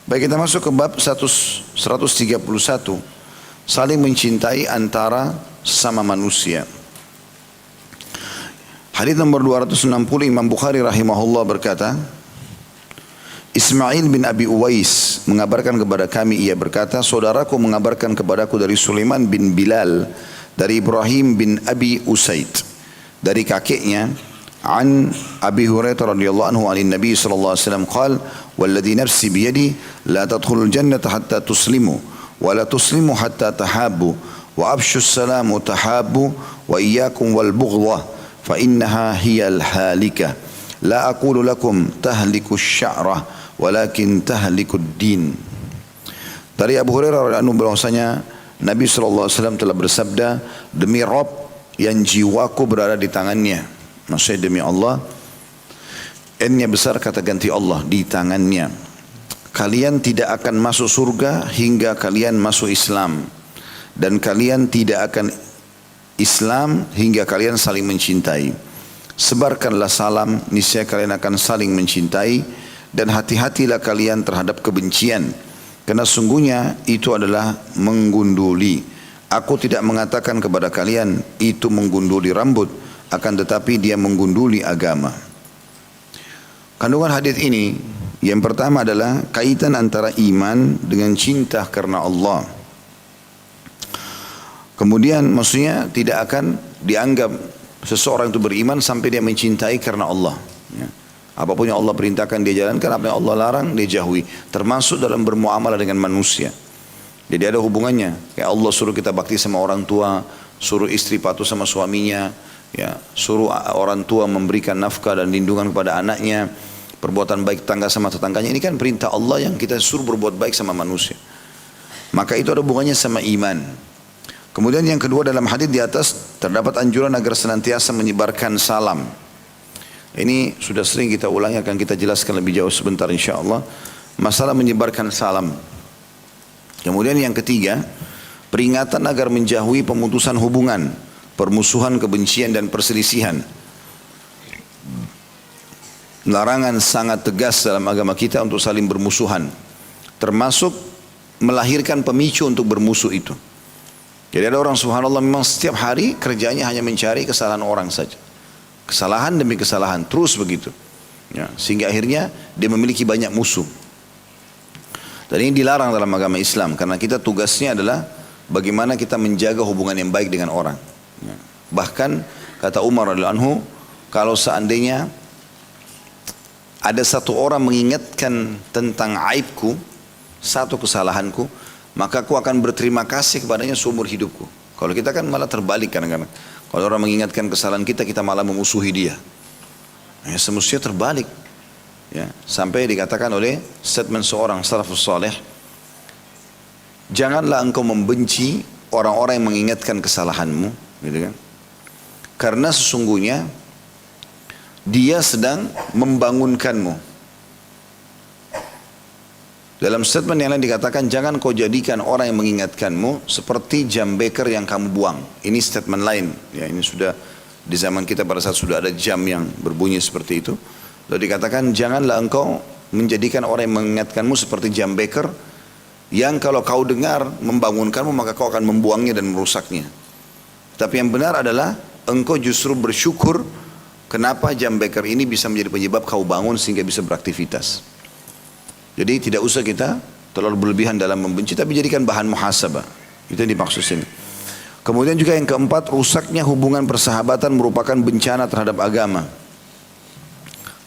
Baik, kita masuk ke bab 131. Saling mencintai antara sesama manusia. Hadis nomor 260, Imam Bukhari rahimahullah berkata, Ismail bin Abi Uwais mengabarkan kepada kami, ia berkata, saudaraku mengabarkan kepadaku dari Sulaiman bin Bilal, dari Ibrahim bin Abi Usaid, dari kakeknya, an Abi Hurairah radhiyallahu anhu an Nabi sallallahu alaihi wasallam qala, walladhi nafsi biyadi la tadkhulul jannata hatta tuslimu wa la tuslimu hatta tahabbu wa abshu salamu tahabbu wa iyyakum wal bughdha fa innaha hiyal halika la aqulu lakum tahliku sya'rah walakin tahlikud din. Dari Abu Hurairah radhiyallahu anhu bahwasanya Nabi sallallahu alaihi wasallam telah bersabda, demi Rabb yang jiwaku berada di tangannya, maksudnya demi Allah, N-nya besar kata ganti Allah, di tangannya, kalian tidak akan masuk surga hingga kalian masuk Islam, dan kalian tidak akan Islam hingga kalian saling mencintai. Sebarkanlah salam, niscaya kalian akan saling mencintai, dan hati-hatilah kalian terhadap kebencian, karena sungguhnya itu adalah menggunduli. Aku tidak mengatakan kepada kalian itu menggunduli rambut, akan tetapi dia menggunduli agama. Kandungan hadis ini yang pertama adalah kaitan antara iman dengan cinta karena Allah. Kemudian maksudnya tidak akan dianggap seseorang itu beriman sampai dia mencintai karena Allah. Ya. Apapun yang Allah perintahkan dia jalankan, apa yang Allah larang dia jauhi. Termasuk dalam bermuamalah dengan manusia. Jadi ada hubungannya. Kayak Allah suruh kita bakti sama orang tua, suruh istri patuh sama suaminya, ya, suruh orang tua memberikan nafkah dan lindungan kepada anaknya, perbuatan baik tetangga sama tetangganya. Ini kan perintah Allah yang kita suruh berbuat baik sama manusia. Maka itu ada hubungannya sama iman. Kemudian yang kedua, dalam hadis di atas terdapat anjuran agar senantiasa menyebarkan salam. Ini sudah sering kita ulangi, akan kita jelaskan lebih jauh sebentar insyaAllah. Masalah menyebarkan salam. Kemudian yang ketiga, peringatan agar menjauhi pemutusan hubungan, permusuhan, kebencian dan perselisihan. Larangan sangat tegas dalam agama kita untuk saling bermusuhan, termasuk melahirkan pemicu untuk bermusuh itu. Jadi ada orang subhanallah memang setiap hari kerjanya hanya mencari kesalahan orang saja, kesalahan demi kesalahan, terus begitu, ya, sehingga akhirnya dia memiliki banyak musuh. Dan ini dilarang dalam agama Islam, karena kita tugasnya adalah bagaimana kita menjaga hubungan yang baik dengan orang. Ya. Bahkan kata Umar radhiyallahu anhu, kalau seandainya ada satu orang mengingatkan tentang aibku, satu kesalahanku, maka aku akan berterima kasih kepadanya seumur hidupku. Kalau kita kan malah terbalik kadang-kadang. Kalau orang mengingatkan kesalahan kita, kita malah memusuhi dia. Ya, semestinya terbalik. Ya, sampai dikatakan oleh statement seorang salafus saleh, janganlah engkau membenci orang-orang yang mengingatkan kesalahanmu, gitu kan? Karena sesungguhnya dia sedang membangunkanmu. Dalam statement yang lain dikatakan, jangan kau jadikan orang yang mengingatkanmu seperti jam beker yang kamu buang. Ini statement lain. Ya, ini sudah di zaman kita pada saat sudah ada jam yang berbunyi seperti itu. Lalu dikatakan, janganlah engkau menjadikan orang yang mengingatkanmu seperti jam beker yang kalau kau dengar membangunkanmu maka kau akan membuangnya dan merusaknya. Tapi yang benar adalah engkau justru bersyukur kenapa jam beker ini bisa menjadi penyebab kau bangun sehingga bisa beraktivitas. Jadi tidak usah kita terlalu berlebihan dalam membenci, tapi jadikan bahan muhasabah. Itu yang dimaksud sini. Kemudian juga yang keempat, rusaknya hubungan persahabatan merupakan bencana terhadap agama.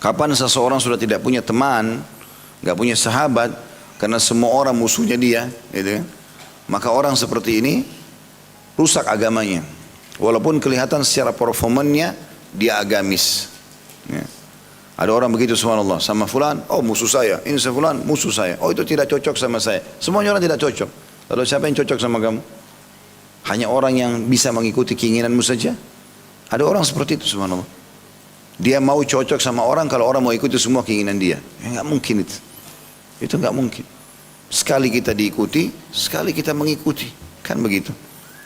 Kapan seseorang sudah tidak punya teman, nggak punya sahabat, karena semua orang musuhnya dia, gitu kan? Maka orang seperti ini rusak agamanya. Walaupun kelihatan secara performannya dia agamis. Ya. Ada orang begitu subhanallah, sama fulan, oh musuh saya, ini sama fulan, musuh saya, oh itu tidak cocok sama saya. Semuanya orang tidak cocok. Lalu siapa yang cocok sama kamu? Hanya orang yang bisa mengikuti keinginanmu saja. Ada orang seperti itu subhanallah. Dia mau cocok sama orang kalau orang mau ikuti semua keinginan dia. Ya, nggak mungkin itu. Itu nggak mungkin. Sekali kita diikuti, sekali kita mengikuti. Kan begitu.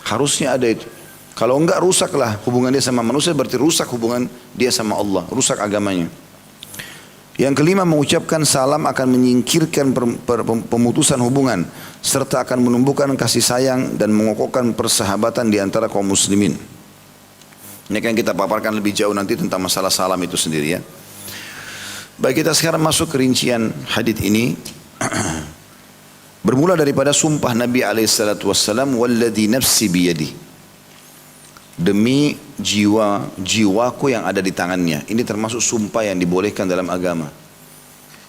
Harusnya ada itu. Kalau enggak, rusaklah hubungan dia sama manusia, berarti rusak hubungan dia sama Allah, rusak agamanya. Yang kelima, mengucapkan salam akan menyingkirkan pemutusan hubungan serta akan menumbuhkan kasih sayang dan mengokohkan persahabatan di antara kaum muslimin. Ini akan kita paparkan lebih jauh nanti tentang masalah salam itu sendiri ya. Baik, kita sekarang masuk ke rincian hadits ini. Bermula daripada sumpah Nabi SAW, "Walladhi nafsi biyadi." Demi jiwaku yang ada di tangannya. Ini termasuk sumpah yang dibolehkan dalam agama.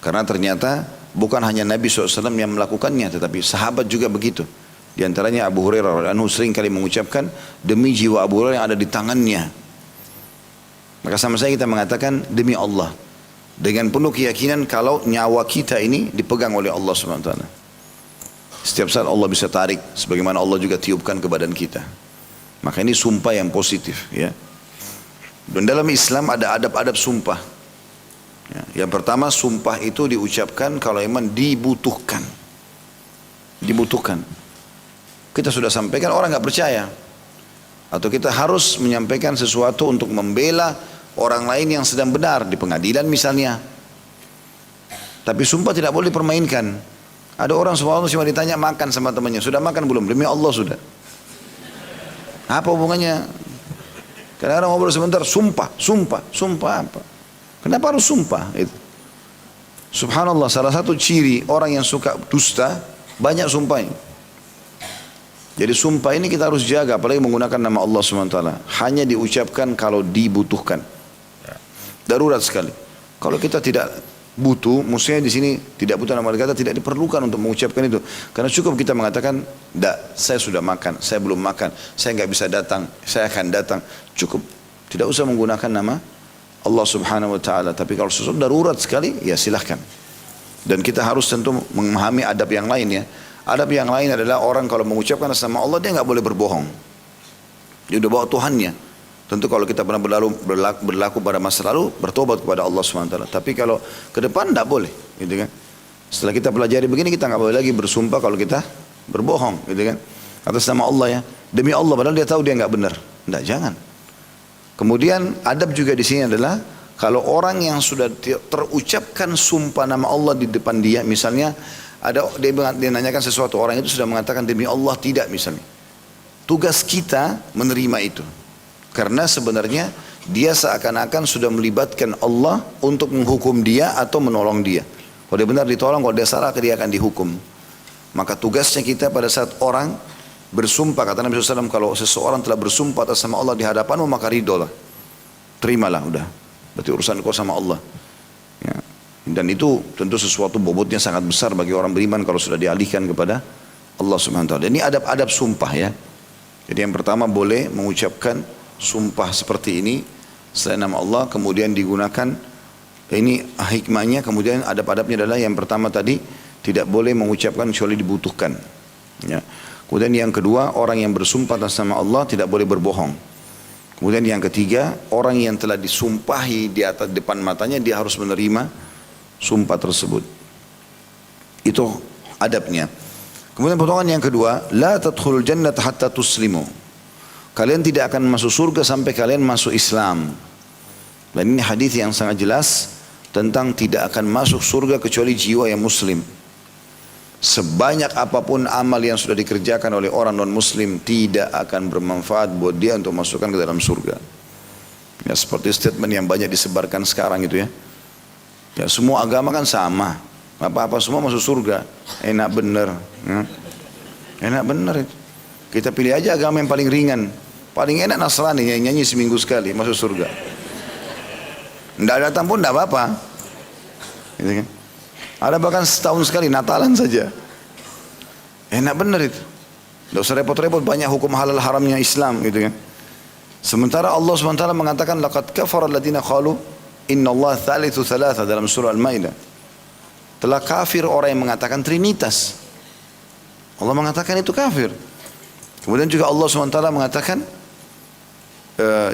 Karena ternyata bukan hanya Nabi SAW yang melakukannya, tetapi sahabat juga begitu. Di antaranya Abu Hurairah radhiyallahu anhu sering kali mengucapkan, demi jiwa Abu Hurairah yang ada di tangannya. Maka sama saya kita mengatakan demi Allah. Dengan penuh keyakinan kalau nyawa kita ini dipegang oleh Allah SWT. Setiap saat Allah bisa tarik, sebagaimana Allah juga tiupkan ke badan kita. Maka ini sumpah yang positif ya. Dan dalam Islam ada adab-adab sumpah ya. Yang pertama, sumpah itu diucapkan kalau memang dibutuhkan. Dibutuhkan. Kita sudah sampaikan, orang nggak percaya, atau kita harus menyampaikan sesuatu untuk membela orang lain yang sedang benar di pengadilan misalnya. Tapi sumpah tidak boleh dipermainkan. Ada orang subhanallah cuma ditanya makan sama temannya, sudah makan belum? Demi Allah sudah. Apa hubungannya? Kadang-kadang ngobrol sebentar, sumpah apa? Kenapa harus sumpah? Itu. Subhanallah, salah satu ciri orang yang suka dusta, banyak sumpahnya. Jadi sumpah ini kita harus jaga, apalagi menggunakan nama Allah SWT. Hanya diucapkan kalau dibutuhkan. Darurat sekali. Kalau kita tidak butuh, maksudnya di sini tidak butuh nama kata, tidak diperlukan untuk mengucapkan itu. Karena cukup kita mengatakan, "Tidak, saya sudah makan, saya belum makan, saya nggak bisa datang, saya akan datang." Cukup, tidak usah menggunakan nama Allah Subhanahu Wa Taala. Tapi kalau sesuatu darurat sekali, ya silahkan. Dan kita harus tentu memahami adab yang lain ya. Adab yang lain adalah orang kalau mengucapkan nama Allah, dia nggak boleh berbohong. Dia udah bawa Tuhannya. Tentu kalau kita pernah berlaku pada masa lalu, bertobat kepada Allah SWT. Tapi kalau ke depan tidak boleh, gitu kan. Setelah kita pelajari begini, kita nggak boleh lagi bersumpah kalau kita berbohong, gitu kan. Atas nama Allah ya, demi Allah, padahal dia tahu dia nggak benar. Tidak, jangan. Kemudian adab juga di sini adalah kalau orang yang sudah terucapkan sumpah nama Allah di depan dia, misalnya dia nanyakan sesuatu, orang itu sudah mengatakan demi Allah tidak misalnya. Tugas kita menerima itu. Karena sebenarnya dia seakan-akan sudah melibatkan Allah untuk menghukum dia atau menolong dia. Kalau dia benar ditolong, kalau dia salah dia akan dihukum. Maka tugasnya kita pada saat orang bersumpah, kata Nabi SAW, kalau seseorang telah bersumpah atas nama Allah di hadapanmu, maka ridholah. Terimalah, udah. Berarti urusan kau sama Allah. Ya. Dan itu tentu sesuatu bobotnya sangat besar bagi orang beriman kalau sudah dialihkan kepada Allah Subhanahu Wa Taala. Ini adab-adab sumpah ya. Jadi yang pertama boleh mengucapkan sumpah seperti ini selain nama Allah, kemudian digunakan ini hikmahnya. Kemudian adab-adabnya adalah yang pertama tadi tidak boleh mengucapkan kecuali dibutuhkan ya. Kemudian yang kedua, orang yang bersumpah atas nama Allah tidak boleh berbohong. Kemudian yang ketiga, orang yang telah disumpahi di atas depan matanya, dia harus menerima sumpah tersebut. Itu adabnya. Kemudian potongan yang kedua, la tadkhulul jannata hatta tuslimu. Kalian tidak akan masuk surga sampai kalian masuk Islam. Dan ini hadis yang sangat jelas tentang tidak akan masuk surga kecuali jiwa yang muslim. Sebanyak apapun amal yang sudah dikerjakan oleh orang non muslim tidak akan bermanfaat buat dia untuk masukkan ke dalam surga. Ya, seperti statement yang banyak disebarkan sekarang itu ya. Ya, semua agama kan sama. Apa-apa semua masuk surga. Enak bener. Ya. Enak bener itu. Kita pilih aja agama yang paling ringan. Paling enak Nasrani yang nyanyi seminggu sekali masuk surga. Tidak datang pun tidak apa-apa. Gitu kan? Ada bahkan setahun sekali Natalan saja. Enak benar itu. Tidak usah repot-repot, banyak hukum halal haramnya Islam gitu kan. Sementara Allah SWT mengatakan laqad kafara alladziina qalu innallaha tsalitsu tsalatsa dalam surah Al-Maidah. Telah kafir orang yang mengatakan trinitas. Allah mengatakan itu kafir. Kemudian juga Allah SWT mengatakan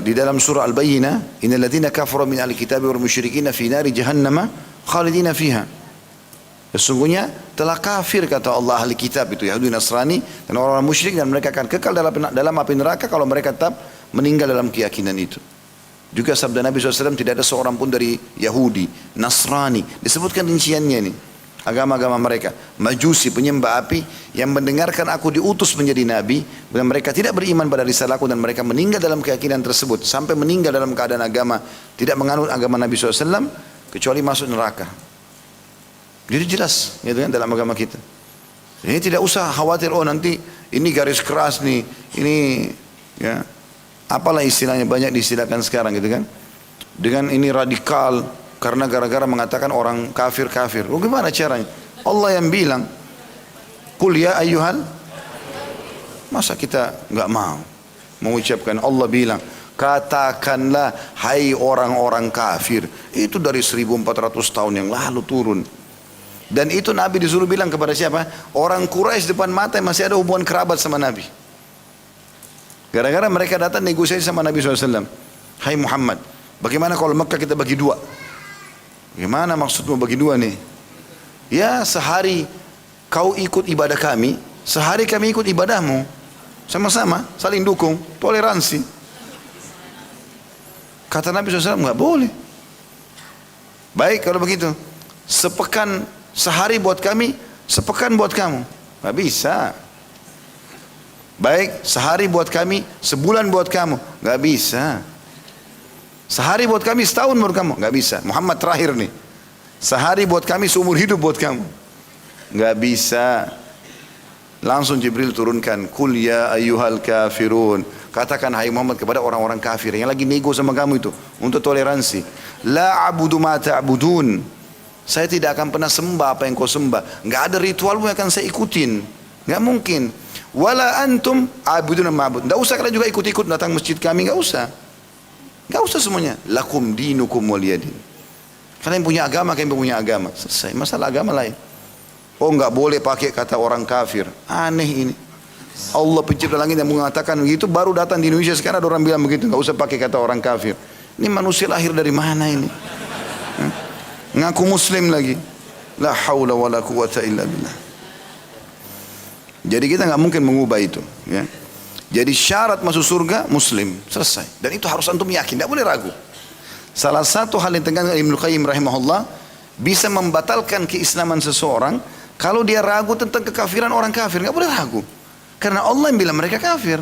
di dalam surah Al-Bayyinah, innal ladzina kafaru min ahli kitabi wal musyrikin fi nari jahannam khalidina fiha. Sesungguhnya telah kafir kata Allah ahli kitab itu Yahudi Nasrani dan orang-orang musyrik, dan mereka akan kekal dalam api neraka kalau mereka tetap meninggal dalam keyakinan itu. Juga sabda Nabi SAW, tidak ada seorang pun dari Yahudi, Nasrani, disebutkan rinciannya ini, agama-agama mereka, Majusi, penyembah api, yang mendengarkan aku diutus menjadi Nabi, dan mereka tidak beriman pada risalahku, dan mereka meninggal dalam keyakinan tersebut, sampai meninggal dalam keadaan agama, tidak menganut agama Nabi SAW, kecuali masuk neraka. Jadi jelas, gitu kan, dalam agama kita. Ini tidak usah khawatir, oh nanti ini garis keras nih, ini ya, apalah istilahnya, banyak diistilahkan sekarang gitu kan. Dengan ini radikal karena gara-gara mengatakan orang kafir. Oh gimana caranya? Allah yang bilang, "Qul ya ayyuhal." Masa kita nggak mau mengucapkan, Allah bilang, katakanlah hai orang-orang kafir. Itu dari 1400 tahun yang lalu turun. Dan itu Nabi disuruh bilang kepada siapa? Orang Quraisy depan mata yang masih ada hubungan kerabat sama Nabi. Gara-gara mereka datang negosiasi sama Nabi SAW. Hai Muhammad, bagaimana kalau Mekah kita bagi dua? Gimana maksudmu bagi dua nih? Ya sehari kau ikut ibadah kami, sehari kami ikut ibadahmu. Sama-sama, saling dukung, toleransi. Kata Nabi SAW, nggak boleh. Baik kalau begitu, sepekan sehari buat kami, sepekan buat kamu. Nggak bisa. Baik, sehari buat kami, sebulan buat kamu. Nggak bisa. Sehari buat kami, setahun buat kamu. Nggak bisa. Muhammad terakhir nih. Sehari buat kami, seumur hidup buat kamu. Nggak bisa. Langsung Jibril turunkan, Qul ya ayyuhal kafirun. Katakan hai Muhammad kepada orang-orang kafir yang lagi nego sama kamu itu, untuk toleransi. La abudu ma ta'budun. Saya tidak akan pernah sembah apa yang kau sembah. Nggak ada ritualmu yang akan saya ikutin. Nggak mungkin. Wala antum abudun ma'bud. Nggak usah kalian juga ikut-ikut datang masjid kami, nggak usah. Nggak usah semuanya. Lakum dinukum waliyadin. Kalian punya agama, kalian punya agama. Selesai. Masalah agama lain. Oh nggak boleh pakai kata orang kafir. Aneh ini. Allah pencipta langit yang mengatakan begitu, baru datang di Indonesia sekarang ada orang bilang begitu. Nggak usah pakai kata orang kafir. Ini manusia lahir dari mana ini? Ngaku muslim lagi. La haula wala quwata illa billah. Jadi kita nggak mungkin mengubah itu, ya. Jadi syarat masuk surga muslim, selesai. Dan itu harus antum yakin, tidak boleh ragu. Salah satu hal yang tegang Ibnu Qayyim rahimahullah, bisa membatalkan keislaman seseorang kalau dia ragu tentang kekafiran orang kafir. Nggak boleh ragu, karena Allah yang bilang mereka kafir.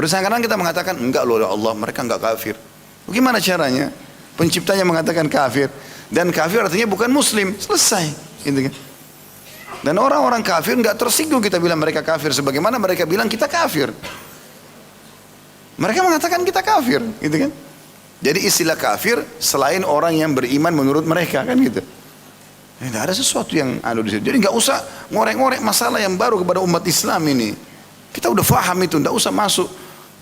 Kadang kita mengatakan enggak loh Allah, mereka enggak kafir. Bagaimana caranya? Penciptanya mengatakan kafir, dan kafir artinya bukan muslim, selesai, gitu kan? Dan orang-orang kafir nggak tersinggung kita bilang mereka kafir, sebagaimana mereka bilang kita kafir. Mereka mengatakan kita kafir, gitu kan? Jadi istilah kafir selain orang yang beriman menurut mereka, kan gitu. Tidak ada sesuatu yang ada di situ. Jadi nggak usah ngorek-ngorek masalah yang baru kepada umat Islam ini. Kita udah faham itu, nggak usah masuk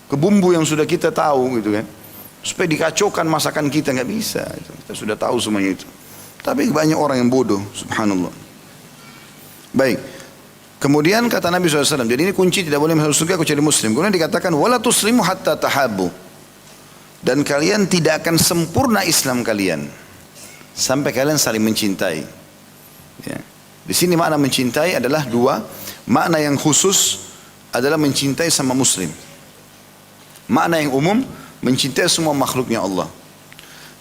ke bumbu yang sudah kita tahu, gitu kan? Supaya dikacaukan masakan kita, nggak bisa. Kita sudah tahu semuanya itu. Tapi banyak orang yang bodoh, subhanallah. Baik. Kemudian kata Nabi SAW, jadi ini kunci tidak boleh masuk surga kecuali muslim. Kemudian dikatakan, wala tuslimu hatta tahabu. Dan kalian tidak akan sempurna Islam kalian sampai kalian saling mencintai. Ya. Di sini makna mencintai adalah dua. Makna yang khusus adalah mencintai sama muslim. Makna yang umum, mencintai semua makhluknya Allah.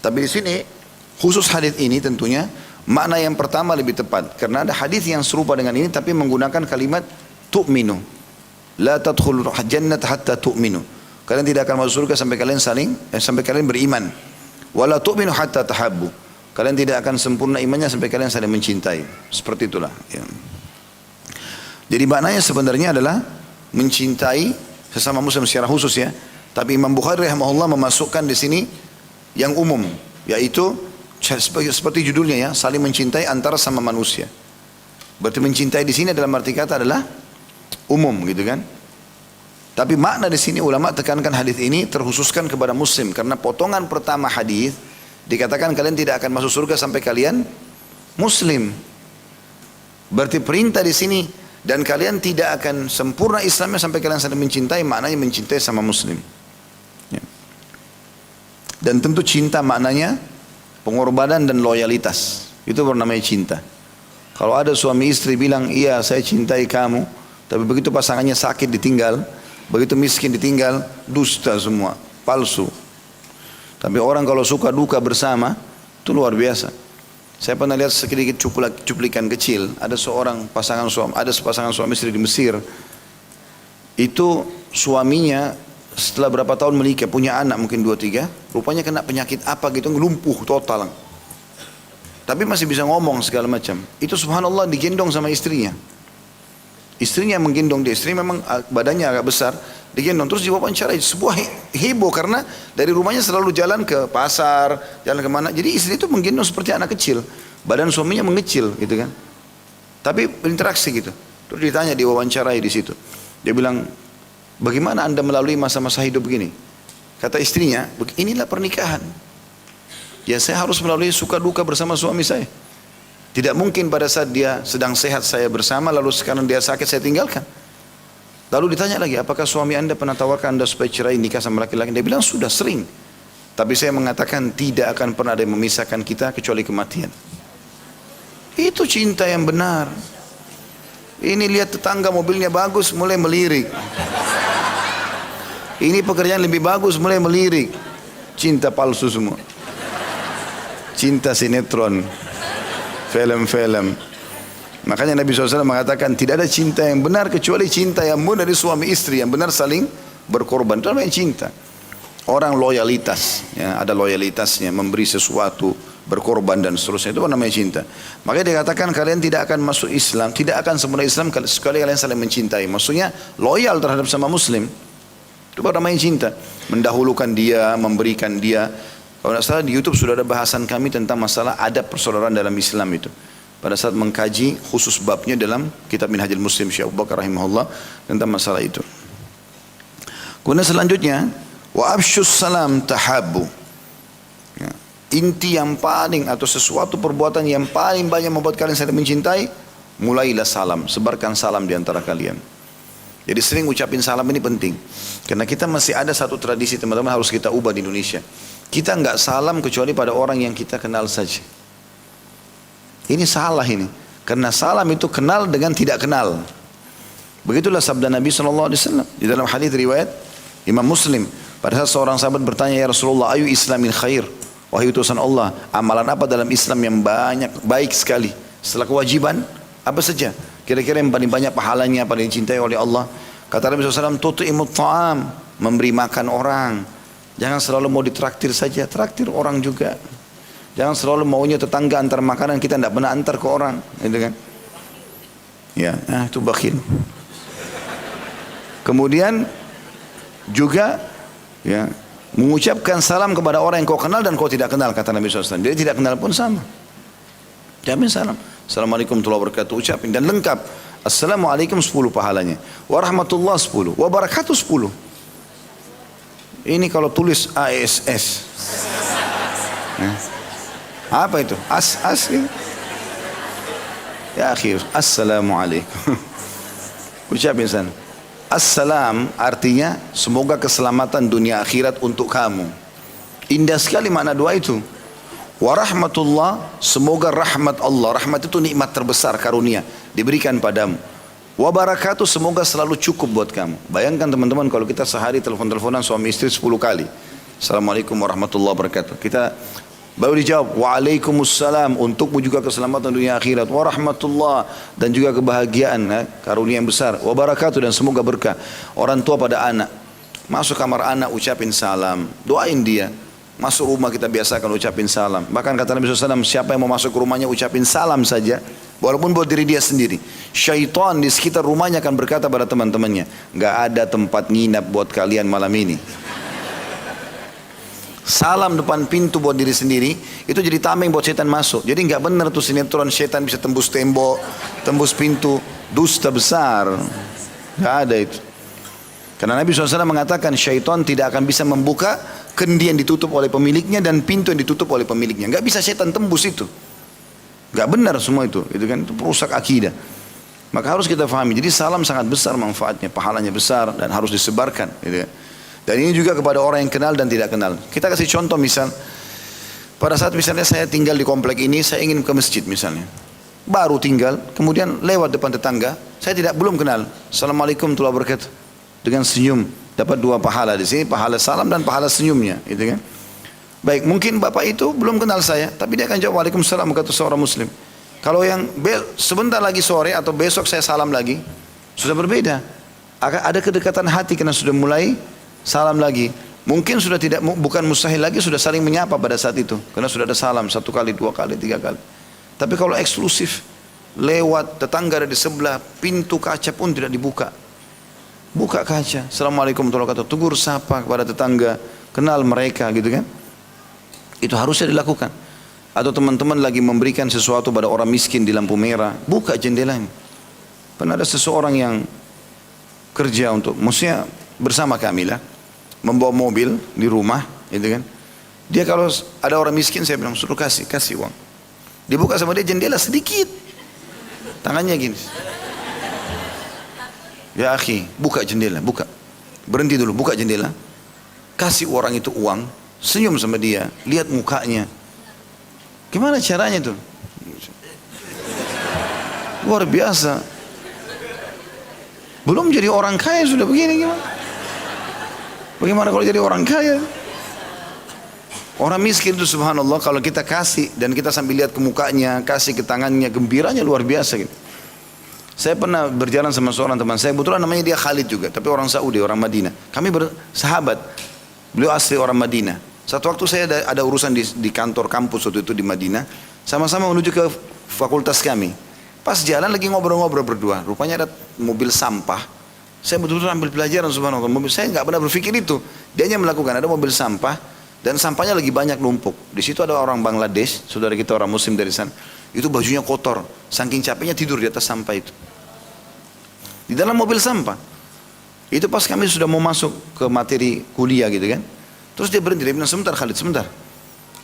Tapi di sini khusus hadis ini tentunya makna yang pertama lebih tepat, karena ada hadis yang serupa dengan ini tapi menggunakan kalimat tu'minu. La tadkhulul jannata hatta tu'minu. Kalian tidak akan masuk surga sampai kalian sampai kalian beriman. Wala tu'minu hatta tahabbu. Kalian tidak akan sempurna imannya sampai kalian saling mencintai. Seperti itulah, ya. Jadi maknanya sebenarnya adalah mencintai sesama muslim secara khusus, ya. Tapi Imam Bukhari rahimahullah memasukkan di sini yang umum, yaitu seperti judulnya, ya, saling mencintai antara sama manusia. Berarti mencintai di sini dalam arti kata adalah umum, gitu kan? Tapi makna di sini ulama tekankan hadis ini terkhususkan kepada muslim, karena potongan pertama hadis dikatakan kalian tidak akan masuk surga sampai kalian muslim. Berarti perintah di sini, dan kalian tidak akan sempurna Islamnya sampai kalian saling mencintai, maknanya mencintai sama muslim. Ya. Dan tentu cinta maknanya pengorbanan dan loyalitas. Itu bernamanya cinta. Kalau ada suami istri bilang, iya saya cintai kamu, tapi begitu pasangannya sakit ditinggal, begitu miskin ditinggal, dusta semua, palsu. Tapi orang kalau suka duka bersama, itu luar biasa. Saya pernah lihat sedikit cuplikan kecil, ada sepasang suami istri di Mesir. Itu suaminya setelah berapa tahun menikah, punya anak mungkin 2-3, rupanya kena penyakit apa gitu, lumpuh total. Tapi masih bisa ngomong segala macam. Itu subhanallah digendong sama istrinya. Istrinya yang menggendong dia, istri memang badannya agak besar, digendong terus diwawancara. Sebuah heboh karena dari rumahnya selalu jalan ke pasar, jalan kemana. Jadi istri itu menggendong seperti anak kecil, badan suaminya mengecil gitu kan. Tapi berinteraksi gitu. Terus ditanya, diwawancarai di situ. Dia bilang, bagaimana anda melalui masa-masa hidup begini? Kata istrinya, inilah pernikahan. Ya saya harus melalui suka duka bersama suami saya. Tidak mungkin pada saat dia sedang sehat saya bersama, lalu sekarang dia sakit saya tinggalkan. Lalu ditanya lagi, apakah suami anda pernah tawarkan anda supaya cerai nikah sama laki-laki? Dia bilang sudah sering. Tapi saya mengatakan tidak akan pernah ada yang memisahkan kita kecuali kematian. Itu cinta yang benar. Ini lihat tetangga mobilnya bagus mulai melirik. Ini pekerjaan lebih bagus mulai melirik. Cinta palsu semua. Cinta sinetron. Film-film. Makanya Nabi SAW mengatakan tidak ada cinta yang benar kecuali cinta yang murni dari suami istri yang benar saling berkorban. Itu namanya cinta. Orang loyalitas, ya, ada loyalitasnya, memberi sesuatu, berkorban dan seterusnya, itu namanya cinta. Makanya dikatakan kalian tidak akan masuk Islam, tidak akan sempurna Islam sekali kalian saling mencintai. Maksudnya loyal terhadap sama Muslim. Itu namanya cinta. Mendahulukan dia, memberikan dia. Kalau tidak salah di YouTube sudah ada bahasan kami tentang masalah adab persaudaraan dalam Islam itu. Pada saat mengkaji khusus babnya dalam kitab Minhajul Muslim Syekh Abu Bakar rahimahullah tentang masalah itu. Kemudian selanjutnya, wa absyus salam tahabbu. Ya. Inti yang paling atau sesuatu perbuatan yang paling banyak membuat kalian saling mencintai, mulailah salam, sebarkan salam di antara kalian. Jadi sering ucapin salam ini penting. Karena kita masih ada satu tradisi teman-teman harus kita ubah di Indonesia. Kita enggak salam kecuali pada orang yang kita kenal saja. Ini salah ini. Karena salam itu kenal dengan tidak kenal. Begitulah sabda Nabi SAW. Di dalam hadis riwayat Imam Muslim. Pada saat seorang sahabat bertanya, ya Rasulullah, ayu islamin khair. Wahai utusan Allah, amalan apa dalam Islam yang baik sekali? Setelah kewajiban, apa saja? Kira-kira yang paling banyak pahalanya, paling dicintai oleh Allah. Kata Nabi SAW, tut'imut ta'am. Memberi makan orang. Jangan selalu mau ditraktir saja, traktir orang juga. Jangan selalu maunya tetangga antar makanan, kita tidak pernah antar ke orang, gitu kan? Ya, itu bakhil. Kemudian juga, ya, mengucapkan salam kepada orang yang kau kenal dan kau tidak kenal, kata Nabi SAW. Jadi tidak kenal pun sama. Jamin salam. Assalamualaikum warahmatullahi wabarakatuh. Ucapin dan lengkap. Assalamualaikum 10 pahalanya. Warahmatullah 10. Wabarakatuh 10. Ini kalau tulis ASS. Apa itu? As gitu. Ya akhir. Assalamualaikum. Ucapin sana. Assalam artinya semoga keselamatan dunia akhirat untuk kamu. Indah sekali makna doa itu. Warahmatullah, semoga rahmat Allah. Rahmat itu nikmat terbesar karunia diberikan padamu. Wabarakatuh, semoga selalu cukup buat kamu. Bayangkan teman-teman kalau kita sehari telepon-teleponan suami istri 10 kali. Assalamualaikum warahmatullahi wabarakatuh. Kita baru dijawab, waalaikumsalam, untukmu juga keselamatan dunia akhirat. Warahmatullah, dan juga kebahagiaan, karunia yang besar. Wabarakatuh, dan semoga berkah. Orang tua pada anak. Masuk kamar anak, ucapin salam. Doain dia. Masuk rumah kita biasakan ucapin salam. Bahkan kata Nabi SAW, siapa yang mau masuk ke rumahnya ucapin salam saja. Walaupun buat diri dia sendiri. Syaitan di sekitar rumahnya akan berkata pada teman-temannya, gak ada tempat nginap buat kalian malam ini. Salam depan pintu buat diri sendiri, itu jadi tameng buat setan masuk. Jadi gak benar tuh sinetron setan bisa tembus tembok, tembus pintu. Dusta besar. Gak ada itu. Karena Nabi SAW mengatakan syaitan tidak akan bisa membuka kendi yang ditutup oleh pemiliknya dan pintu yang ditutup oleh pemiliknya. Gak bisa setan tembus itu. Gak benar semua itu kan itu perusak akidah. Maka harus kita fahami. Jadi salam sangat besar manfaatnya, pahalanya besar dan harus disebarkan. Gitu kan. Dan ini juga kepada orang yang kenal dan tidak kenal. Kita kasih contoh misal, pada saat misalnya saya tinggal di komplek ini, saya ingin ke masjid misalnya. Baru tinggal, kemudian lewat depan tetangga, saya belum kenal. Assalamualaikum warahmatullahi wabarakatuh. Dengan senyum dapat 2 pahala di sini, pahala salam dan pahala senyumnya, gitu kan. Baik, mungkin bapak itu belum kenal saya, tapi dia akan jawab waalaikumsalam kata seorang muslim. Kalau yang sebentar lagi sore atau besok saya salam lagi, sudah berbeda. Ada kedekatan hati karena sudah mulai salam lagi. Mungkin sudah tidak, bukan mustahil lagi, sudah saling menyapa pada saat itu. Karena sudah ada salam 1 kali, 2 kali, 3 kali. Tapi kalau eksklusif, lewat tetangga ada di sebelah, pintu kaca pun tidak dibuka. Buka kaca, assalamualaikum warahmatullahi wabarakatuh, tegur sapa kepada tetangga, kenal mereka gitu kan. Itu harusnya dilakukan. Atau teman-teman lagi memberikan sesuatu pada orang miskin di lampu merah, buka jendelanya. Pernah ada seseorang yang kerja untuk, maksudnya bersama kami lah, membawa mobil di rumah, gitu kan. Dia kalau ada orang miskin, saya bilang suruh kasih uang. Dibuka sama dia jendela sedikit, tangannya gini. Ya akhi, buka jendela, buka. Berhenti dulu, buka jendela. Kasih orang itu uang, senyum sama dia, lihat mukanya. Gimana caranya tuh? Luar biasa. Belum jadi orang kaya sudah begini gimana? Bagaimana kalau jadi orang kaya? Orang miskin itu subhanallah kalau kita kasih dan kita sambil lihat ke mukanya, kasih ke tangannya, gembiranya luar biasa gitu. Saya pernah berjalan sama seorang teman saya, kebetulan namanya dia Khalid juga, tapi orang Saudi, orang Madinah. Kami bersahabat, beliau asli orang Madinah. Satu waktu saya ada urusan di kantor kampus waktu itu di Madinah, sama-sama menuju ke fakultas kami. Pas jalan lagi ngobrol-ngobrol berdua, rupanya ada mobil sampah. Saya betul-betul ambil pelajaran subhanallah, mobil saya nggak pernah berpikir itu. Dia hanya melakukan, ada mobil sampah dan sampahnya lagi banyak numpuk. Di situ ada orang Bangladesh, saudara kita orang Muslim dari sana. Itu bajunya kotor, saking capeknya tidur di atas sampah itu. Di dalam mobil sampah. Itu pas kami sudah mau masuk ke materi kuliah gitu kan. Terus dia berhenti, dia bilang sebentar Khalid, sebentar.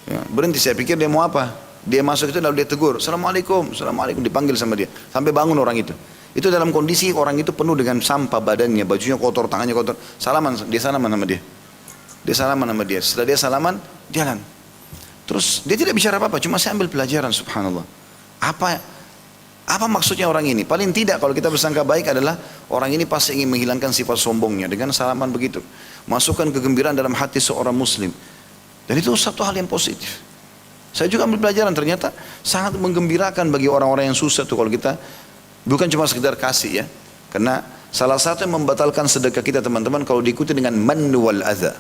Ya, berhenti, saya pikir dia mau apa. Dia masuk itu lalu dia tegur, Assalamualaikum, Assalamualaikum, dipanggil sama dia. Sampai bangun orang itu. Itu dalam kondisi orang itu penuh dengan sampah badannya, bajunya kotor, tangannya kotor. Salaman, dia salaman sama dia. Dia salaman sama dia. Setelah dia salaman, jalan. Terus dia tidak bicara apa-apa, cuma saya ambil pelajaran subhanallah. Apa maksudnya orang ini? Paling tidak kalau kita bersangka baik adalah orang ini pasti ingin menghilangkan sifat sombongnya dengan salaman begitu. Masukkan kegembiraan dalam hati seorang muslim. Dan itu satu hal yang positif. Saya juga ambil pelajaran, ternyata sangat menggembirakan bagi orang-orang yang susah tuh kalau kita bukan cuma sekedar kasih ya. Karena salah satu yang membatalkan sedekah kita teman-teman kalau diikuti dengan man wal adha.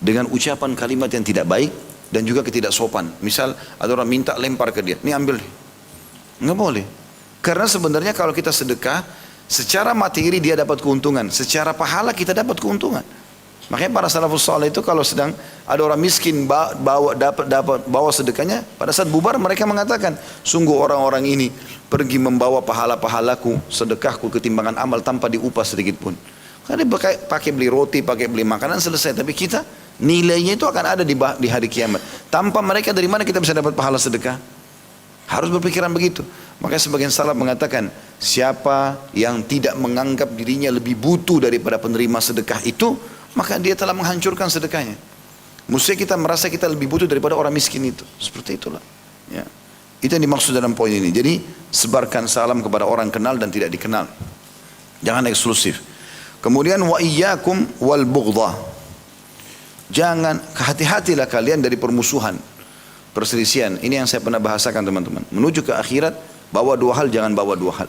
Dengan ucapan kalimat yang tidak baik dan juga ketidaksopan. Misal ada orang minta lempar ke dia, ini ambil. Nggak boleh. Karena sebenarnya kalau kita sedekah, secara materi dia dapat keuntungan, secara pahala kita dapat keuntungan. Makanya para salafus saleh itu kalau sedang ada orang miskin bawa sedekahnya, pada saat bubar mereka mengatakan, sungguh orang-orang ini pergi membawa pahala-pahalaku, sedekahku ketimbangan amal tanpa diupah sedikit pun. Karena dia pakai beli roti, pakai beli makanan selesai. Tapi kita nilainya itu akan ada di hari kiamat. Tanpa mereka dari mana kita bisa dapat pahala sedekah? Harus berpikiran begitu. Makanya sebagian salaf mengatakan, siapa yang tidak menganggap dirinya lebih butuh daripada penerima sedekah itu, maka dia telah menghancurkan sedekahnya. Mesti kita merasa kita lebih butuh daripada orang miskin itu. Seperti itulah. Ya. Itu yang dimaksud dalam poin ini. Jadi sebarkan salam kepada orang kenal dan tidak dikenal. Jangan eksklusif. Kemudian wa iyyakum wal bughdha. Jangan, hati-hatilah kalian dari permusuhan, perselisihan. Ini yang saya pernah bahasakan teman-teman. Menuju ke akhirat, bawa 2 hal, jangan bawa 2 hal.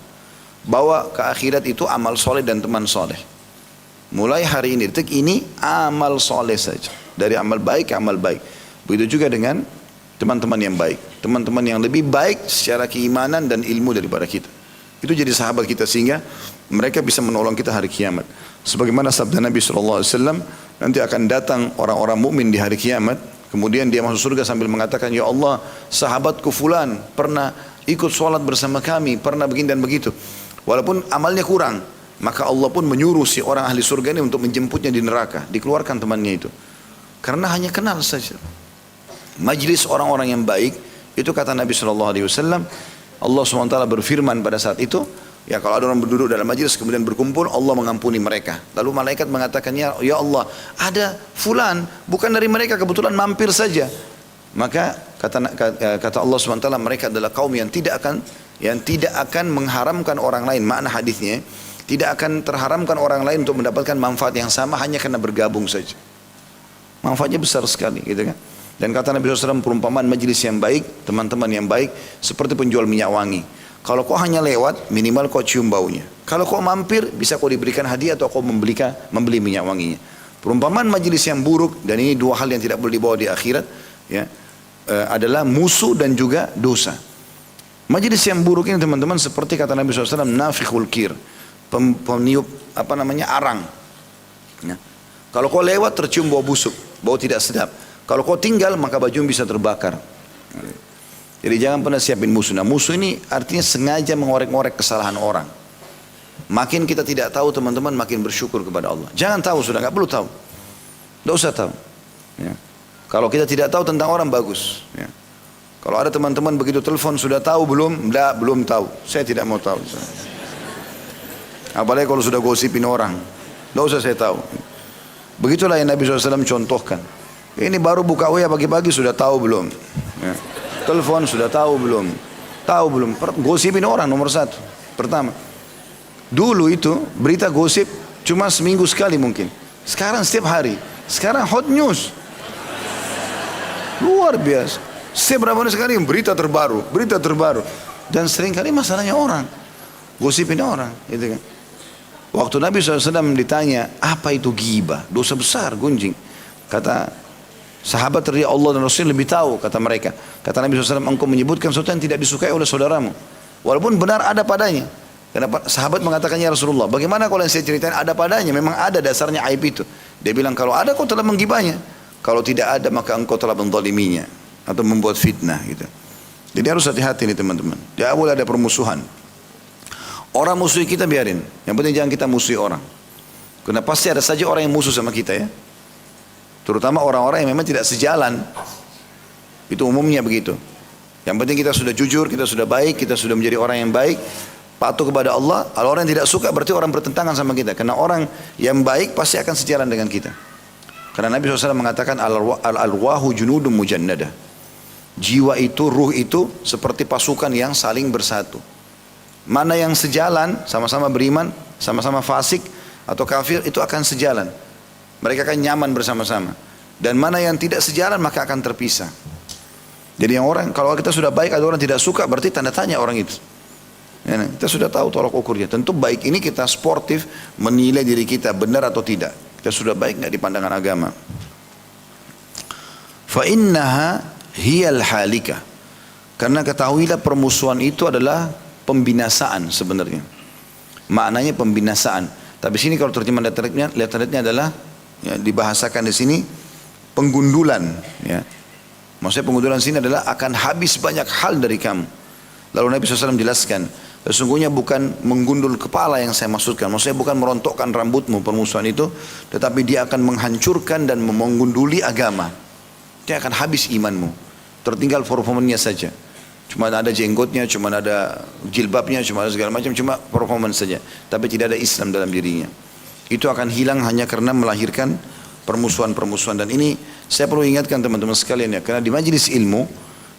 Bawa ke akhirat itu amal soleh dan teman soleh. Mulai hari ini, detik ini amal soleh saja. Dari amal baik ke amal baik. Begitu juga dengan teman-teman yang baik. Teman-teman yang lebih baik secara keimanan dan ilmu daripada kita. Itu jadi sahabat kita sehingga mereka bisa menolong kita hari kiamat. Sebagaimana sabda Nabi SAW, nanti akan datang orang-orang mukmin di hari kiamat. Kemudian dia masuk surga sambil mengatakan, ya Allah, sahabatku fulan pernah ikut sholat bersama kami, pernah begini dan begitu. Walaupun amalnya kurang, maka Allah pun menyuruh si orang ahli surga ini untuk menjemputnya di neraka, dikeluarkan temannya itu. Karena hanya kenal saja. Majlis orang-orang yang baik, itu kata Nabi SAW, Allah SWT berfirman pada saat itu, ya kalau ada orang berduduk dalam majlis kemudian berkumpul, Allah mengampuni mereka. Lalu malaikat mengatakan, ya Allah, ada fulan, bukan dari mereka, kebetulan mampir saja. Maka kata Allah SWT, mereka adalah kaum yang tidak akan mengharamkan orang lain. Makna hadisnya, tidak akan terharamkan orang lain untuk mendapatkan manfaat yang sama hanya karena bergabung saja. Manfaatnya besar sekali, gitu kan? Dan kata Nabi SAW, perumpamaan majelis yang baik, teman-teman yang baik, seperti penjual minyak wangi. Kalau kau hanya lewat, minimal kau cium baunya. Kalau kau mampir, bisa kau diberikan hadiah atau kau membeli minyak wanginya. Perumpamaan majelis yang buruk, dan ini dua hal yang tidak boleh dibawa di akhirat, ya, adalah musuh dan juga dosa. Majelis yang buruk ini teman-teman seperti kata Nabi SAW, nafikhul kir, peniup arang. Ya. Kalau kau lewat tercium bau busuk, bau tidak sedap. Kalau kau tinggal maka baju bisa terbakar. Jadi jangan pernah siapin musuh. Nah musuh ini artinya sengaja mengorek-ngorek kesalahan orang. Makin kita tidak tahu teman-teman, makin bersyukur kepada Allah. Jangan tahu sudah, nggak perlu tahu. Nggak usah tahu. Ya. Kalau kita tidak tahu tentang orang bagus. Ya. Kalau ada teman-teman begitu telepon sudah tahu belum? Tidak, belum tahu. Saya tidak mau tahu. Apalagi kalau sudah gosipin orang. Nggak usah saya tahu. Begitulah yang Nabi SAW contohkan. Ini baru buka WA pagi-pagi sudah tahu belum? Ya. Telepon sudah tahu belum? Tahu belum? Gosipin orang nomor satu. Pertama. Dulu itu berita gosip cuma seminggu sekali mungkin. Sekarang setiap hari. Sekarang hot news. Luar biasa. Setiap berapa hari sekali berita terbaru. Berita terbaru. Dan seringkali masalahnya orang. Gosipin orang. Gitu kan. Waktu Nabi SAW ditanya, apa itu ghibah? Dosa besar, gunjing. Kata sahabat dari Allah dan Rasul lebih tahu, kata mereka. Kata Nabi SAW, engkau menyebutkan sesuatu yang tidak disukai oleh saudaramu. Walaupun benar ada padanya. Kenapa? Sahabat mengatakannya Rasulullah, bagaimana kalau yang saya ceritain ada padanya? Memang ada dasarnya aib itu. Dia bilang, kalau ada kau telah menggibahnya. Kalau tidak ada maka engkau telah menzaliminya. Atau membuat fitnah gitu. Jadi harus hati-hati nih teman-teman. Tidak boleh ada permusuhan. Orang musuhi kita biarin. Yang penting jangan kita musuhi orang. Karena pasti ada saja orang yang musuh sama kita ya. Terutama orang-orang yang memang tidak sejalan. Itu umumnya begitu. Yang penting kita sudah jujur, kita sudah baik, kita sudah menjadi orang yang baik, patuh kepada Allah. Kalau orang yang tidak suka berarti orang bertentangan sama kita. Karena orang yang baik pasti akan sejalan dengan kita. Karena Nabi SAW mengatakan al-arwahu junudun mujannadah. Jiwa itu, ruh itu seperti pasukan yang saling bersatu. Mana yang sejalan, sama-sama beriman, sama-sama fasik atau kafir, itu akan sejalan. Mereka akan nyaman bersama-sama. Dan mana yang tidak sejalan maka akan terpisah. Jadi yang orang, kalau kita sudah baik ada orang tidak suka, berarti tanda tanya orang itu. Ya, kita sudah tahu tolak ukurnya. Tentu baik ini kita sportif menilai diri kita benar atau tidak. Kita sudah baik nggak di pandangan agama. Fa innaha hiyal halika. Karena ketahuilah permusuhan itu adalah pembinasaan sebenarnya. Maknanya pembinasaan. Tapi sini kalau terjemahan letternya adalah ya, dibahasakan di sini penggundulan. Ya. Maksudnya penggundulan sini adalah akan habis banyak hal dari kamu. Lalu Nabi SAW jelaskan, sesungguhnya bukan menggundul kepala yang saya maksudkan. Maksudnya bukan merontokkan rambutmu permusuhan itu, tetapi dia akan menghancurkan dan menggunduli agama. Dia akan habis imanmu. Tertinggal performanya saja. Cuma ada jenggotnya, cuma ada jilbabnya, cuma ada segala macam, cuma performance saja. Tapi tidak ada Islam dalam dirinya. Itu akan hilang hanya karena melahirkan permusuhan-permusuhan. Dan ini saya perlu ingatkan teman-teman sekalian ya. Karena di majelis ilmu,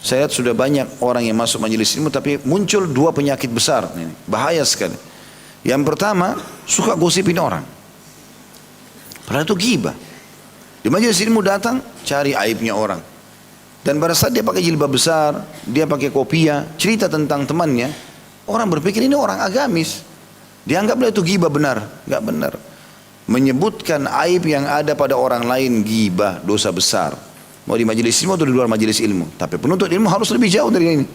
saya lihat sudah banyak orang yang masuk majelis ilmu, tapi muncul dua penyakit besar. Ini bahaya sekali. Yang pertama, suka gosipin orang. Padahal itu ghibah. Di majelis ilmu datang, cari aibnya orang. Dan pada saat dia pakai jilbab besar, dia pakai kopiah, cerita tentang temannya, orang berpikir ini orang agamis. Dianggaplah itu ghibah benar. Enggak benar. Menyebutkan aib yang ada pada orang lain ghibah, dosa besar. Mau di majelis ilmu atau di luar majelis ilmu. Tapi penuntut ilmu harus lebih jauh dari ini.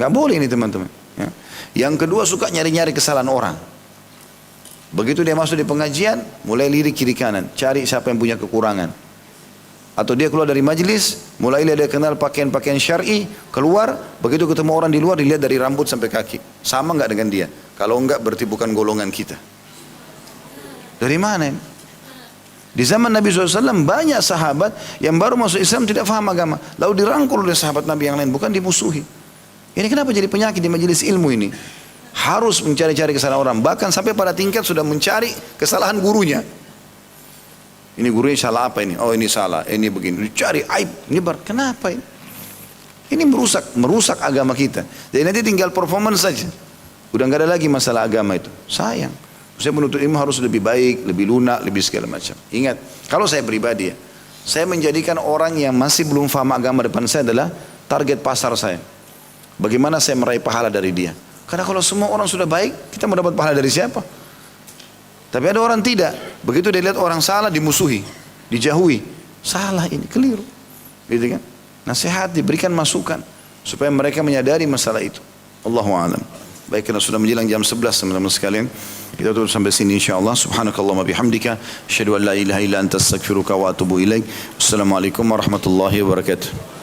Enggak boleh ini teman-teman. Ya. Yang kedua suka nyari-nyari kesalahan orang. Begitu dia masuk di pengajian, mulai lirik kiri kanan, cari siapa yang punya kekurangan. Atau dia keluar dari majelis, mulai dia kenal pakaian-pakaian syar'i, keluar, begitu ketemu orang di luar dilihat dari rambut sampai kaki. Sama enggak dengan dia? Kalau enggak berarti bukan golongan kita. Dari mana ini? Di zaman Nabi SAW banyak sahabat yang baru masuk Islam tidak faham agama. Lalu dirangkul oleh sahabat Nabi yang lain, bukan dimusuhi. Ini kenapa jadi penyakit di majelis ilmu ini? Harus mencari-cari kesalahan orang. Bahkan sampai pada tingkat sudah mencari kesalahan gurunya. Ini gurunya salah apa ini? Oh ini salah, ini begini. Cari aib. Ini kenapa ini? Ini merusak agama kita. Jadi nanti tinggal performance saja. Udah nggak ada lagi masalah agama itu. Sayang. Saya menuntut ilmu harus lebih baik, lebih lunak, lebih segala macam. Ingat, kalau saya pribadi ya, Saya menjadikan orang yang masih belum faham agama depan saya adalah target pasar saya. Bagaimana saya meraih pahala dari dia. Karena kalau semua orang sudah baik, kita mau dapat pahala dari siapa? Tapi ada orang tidak. Begitu dia lihat orang salah, dimusuhi, dijauhi. Salah ini, keliru. Gitu kan? Nasihat, diberikan masukan. Supaya mereka menyadari masalah itu. Allahu a'lam. Baik, karena sudah menjelang jam 11 teman-teman sekalian. Kita tutup sampai sini insyaAllah. Subhanakallahumma bihamdika. Asyhadu an la ilaha illa anta astaghfiruka wa atubu ilaik. Assalamualaikum warahmatullahi wabarakatuh.